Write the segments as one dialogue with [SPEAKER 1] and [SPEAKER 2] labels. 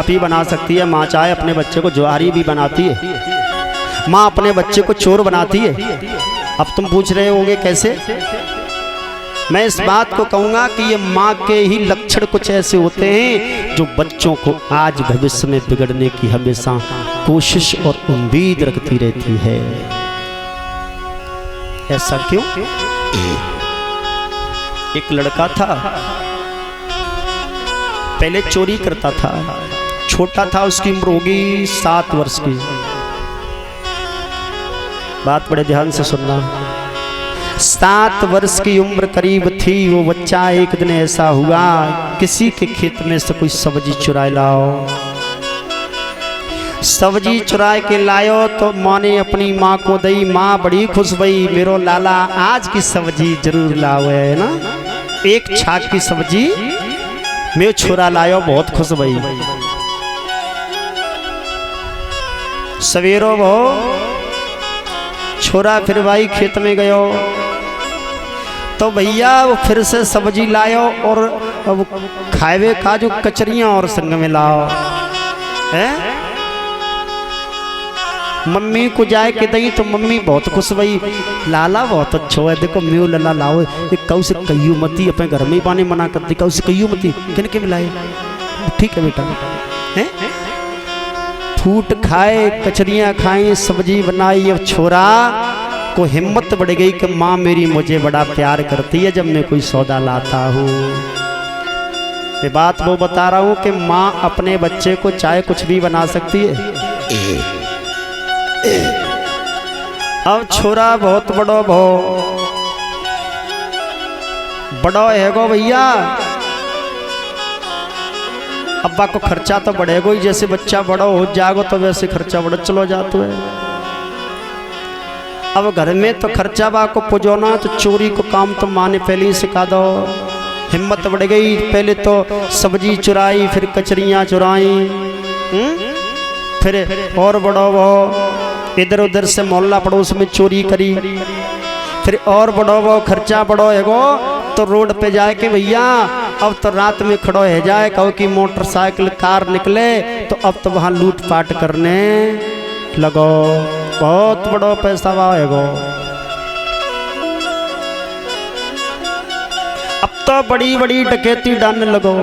[SPEAKER 1] पापी बना सकती है, माँ चाहे अपने बच्चे को जुआरी भी बनाती है, माँ अपने बच्चे को चोर बनाती है। अब तुम पूछ रहे होंगे कैसे? मैं इस बात को कहूँगा कि ये माँ के ही लक्षण कुछ ऐसे होते हैं जो बच्चों को आज भविष्य में बिगड़ने की हमेशा कोशिश और उम्मीद रखती रहती है। ऐसा क्यों? एक लड़का था, पहले चोरी करता था, छोटा था, उसकी उम्र होगी 7 वर्ष की। बात बड़े ध्यान से सुनना। 7 वर्ष की उम्र करीब थी। वो बच्चा एक दिन ऐसा हुआ, किसी के खेत में से कोई सब्जी चुराए लाओ। सब्जी चुराए के लायो तो माँ ने अपनी माँ को दी। माँ बड़ी खुश भई, मेरो लाला आज की सब्जी जरूर लाओ, है ना। एक छाक की सब्जी मैं छोरा लायो, बहुत खुश भई। सवेरो वो छोरा फिर भाई खेत में गयो तो भैया वो फिर से सब्जी लायो और अब खावे का जो कचरियां और संग में लाओ है। मम्मी को जाए के दई तो मम्मी बहुत खुश भई, लाला बहुत अच्छा है, देखो म्यू लला लाओ। एक कऊ से कईयू मती, अपने घर में ही पानी मना करती, कऊ से कईयू मती किन के मिलाए। ठीक है बेटा, हैं फूट खाए, कचरियां खाई, सब्जी बनाई। अब छोरा को हिम्मत बढ़ गई कि माँ मेरी मुझे बड़ा प्यार करती है जब मैं कोई सौदा लाता हूँ। ये बात वो बता रहा हूँ कि माँ अपने बच्चे को चाहे कुछ भी बना सकती है। अब छोरा बहुत बड़ो है गो भैया, अब्बा को खर्चा तो बढ़ेगा ही, जैसे बच्चा बड़ा हो जाएगा तो वैसे खर्चा बढ़ चलो जाता है। अब घर में तो खर्चा बा को पुजोना, तो चोरी को काम तो माँ ने पहले ही सिखा दो। हिम्मत बढ़ गई, पहले तो सब्जी चुराई, फिर कचरियाँ चुराई, फिर और बड़ो वो इधर उधर से मोहल्ला पड़ोस में चोरी करी, फिर और बड़ो वो खर्चा बड़ो है गो। तो रोड पे जाए के भैया अब तो रात में खड़ो है जाए, कहो कि मोटरसाइकिल कार निकले तो अब तो वहां लूट पाट करने लगो, बहुत बड़ो पैसा वाएगो। अब तो बड़ी बड़ी डकैती डालने लगो।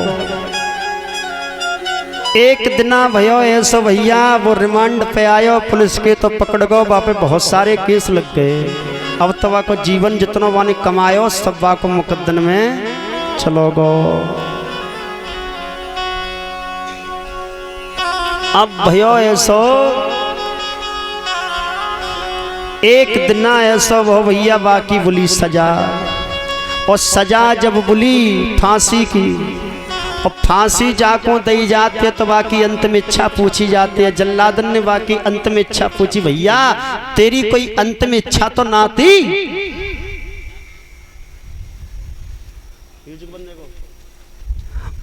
[SPEAKER 1] एक दिना भयो ऐसो भैया वो रिमांड पे आयो पुलिस के, तो पकड़ गो बापे बहुत सारे केस लग गए। अब तो वाको जीवन जितना वाने कमायो सब वाको मुकद्दन में चलो गो। अब भयो ऐसो एक दिन ऐसा वो भैया बाकी बोली सजा, और सजा जब बोली फांसी की, और फांसी जाको दी जाती है तो बाकी अंत में इच्छा पूछी जाती है। जल्लादन ने बाकी अंत में इच्छा पूछी, भैया तेरी कोई अंत में इच्छा तो ना थी?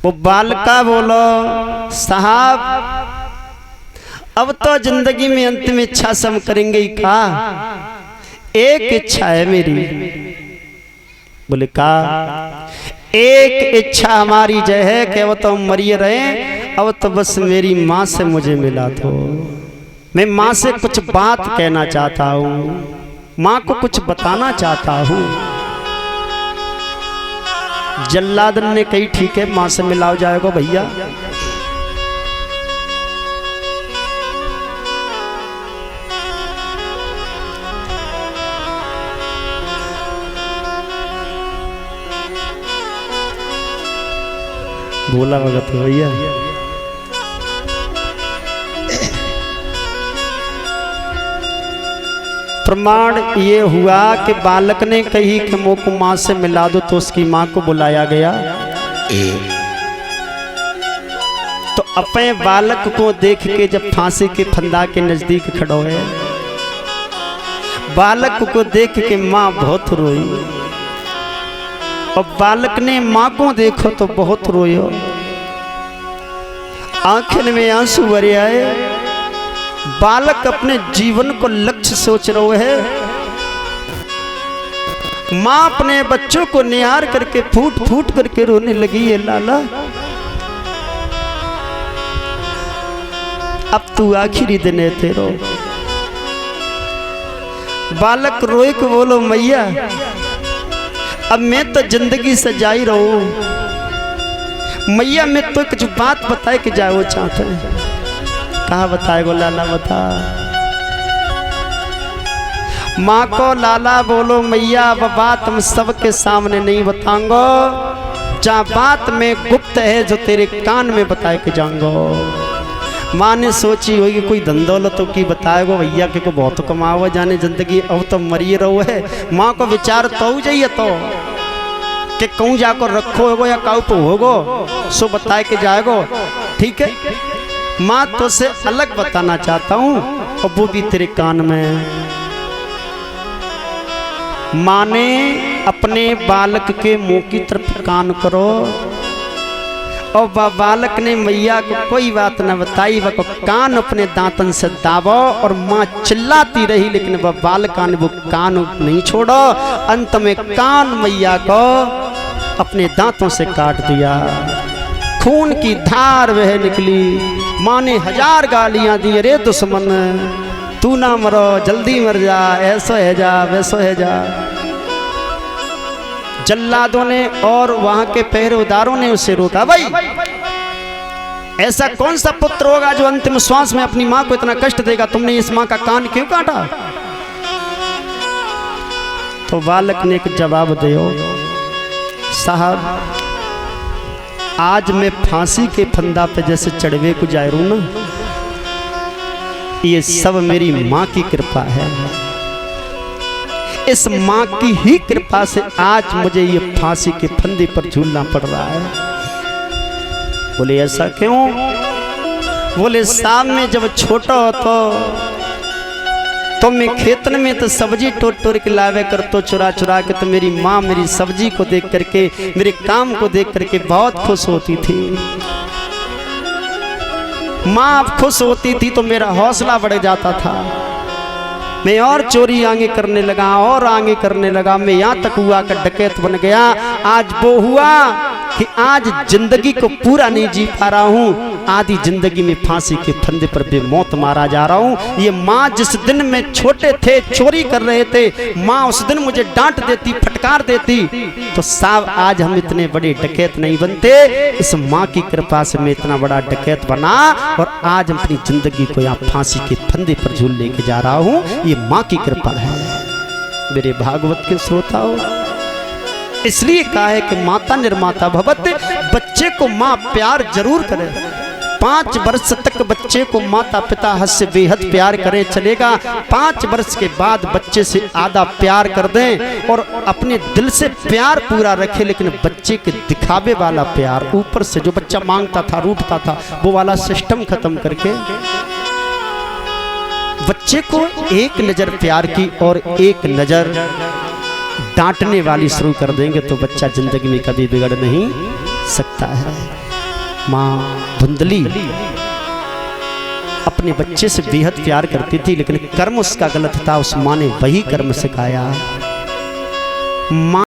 [SPEAKER 1] वो बालका बोलो साहब अब तो जिंदगी में अंत में इच्छा सब करेंगे ही का, एक इच्छा है मेरी। बोले का? एक इच्छा हमारी जय है कि वो तो मरिए रहे, अब तो बस मेरी माँ से मुझे मिला दो। मैं माँ से कुछ बात कहना चाहता हूँ, माँ को कुछ बताना चाहता हूँ। जल्लादन ने कही ठीक है माँ से मिलाओ जाएगा भैया। बोला भगत भैया प्रमाण ये हुआ कि बालक ने कही कि मोको माँ से मिला दो, तो उसकी माँ को बुलाया गया। तो अपने बालक को देख के जब फांसी के फंदा के नजदीक खड़ो है, बालक को देख के माँ बहुत रोई, और बालक ने माँ को देखो तो बहुत रोयो, आंखों में आंसू भरे आए। बालक अपने जीवन को लक्ष्य सोच रहे है, माँ अपने बच्चों को निहार करके फूट फूट करके रोने लगी है। लाला अब तू आखिरी दिन है तेरो। बालक रोए को बोलो मैया अब मैं तो जिंदगी से जा ही रहूं मैया, मैं तो कुछ बात बताए कि जाए वो चाहते हैं। कहा बताए गो लाला बता। माँ को लाला बोलो मैया अब बात हम सबके सामने नहीं बताऊंगा, जहाँ बात में गुप्त है जो तेरे कान में बताए के जाऊंगा। माँ ने सोची होगी कोई धंधौलतों की बताएगो भैया के को बहुत कमाओ जाने जिंदगी अब तो मरिए रहो है। माँ को विचार तो जाइए तो कि कहूँ जाकर रखो होगो या काऊ पे होगो सो बताए के जाएगो। ठीक है माँ तो से अलग बताना चाहता हूँ और वो भी तेरे कान में। माँ ने अपने बालक के मुंह की तरफ कान करो और वह बालक ने मैया को कोई बात न बताई, वह को कान अपने दांतन से दाबो और माँ चिल्लाती रही लेकिन वह बालका ने वो कान नहीं छोड़ो। अंत में कान मैया को अपने दांतों से काट दिया, खून की धार वह निकली। माँ ने 1000 गालियां दी, अरे दुश्मन तू ना मरो जल्दी मर जा, ऐसा है जा वैसा है जा। जल्लादों ने और वहां के पहरेदारों ने उसे रोका। भाई ऐसा कौन सा पुत्र होगा जो अंतिम श्वास में अपनी मां को इतना कष्ट देगा, तुमने इस मां का कान क्यों काटा। तो बालक ने एक जवाब दियो, साहब आज मैं फांसी के फंदा पे जैसे चढ़वे को जा रू ना, ये सब मेरी माँ की कृपा है। इस माँ की ही कृपा से आज मुझे ये फांसी के फंदे पर झूलना पड़ रहा है। बोले ऐसा क्यों। बोले साहब में जब छोटा हो तो मैं खेतन में तो सब्जी टोट टोट के लावे कर तो चुरा चुरा के, तो मेरी माँ मेरी सब्जी को देख करके मेरे काम को देख करके बहुत खुश होती थी। माँ अब खुश होती थी तो मेरा हौसला बढ़ जाता था, मैं और चोरी आगे करने लगा और आगे करने लगा। मैं यहाँ तक हुआ कि डकैत बन गया। आज वो हुआ कि आज जिंदगी को पूरा नहीं जी पा रहा हूँ, आधी जिंदगी में फांसी के फंदे पर बेमौत मारा जा रहा हूँ। ये माँ जिस दिन में छोटे थे चोरी कर रहे थे, माँ उस दिन मुझे डांट देती फटकार देती तो साहब आज हम इतने बड़े डकैत नहीं बनते। इस माँ की कृपा से मैं इतना बड़ा डकैत बना और आज अपनी जिंदगी को यहाँ फांसी के फंदे पर झूल लेके जा रहा हूँ। ये माँ की कृपा है। मेरे भागवत के श्रोताओं, इसलिए कहा है कि माता निर्माता भवत, बच्चे को माँ प्यार जरूर करे। 5 वर्ष तक बच्चे को माता पिता हद से बेहद प्यार करें चलेगा, 5 वर्ष के बाद बच्चे से आधा प्यार कर दें और अपने दिल से प्यार पूरा रखें। लेकिन बच्चे के दिखावे वाला प्यार ऊपर से जो बच्चा मांगता था रूठता था वो वाला सिस्टम खत्म करके बच्चे को एक नजर प्यार की और एक नजर डांटने वाली शुरू कर देंगे तो बच्चा जिंदगी में कभी बिगड़ नहीं सकता है। माँ धुंधली अपने बच्चे से बेहद प्यार करती थी लेकिन कर्म उसका गलत था। उस माँ ने वही कर्म सिखाया। माँ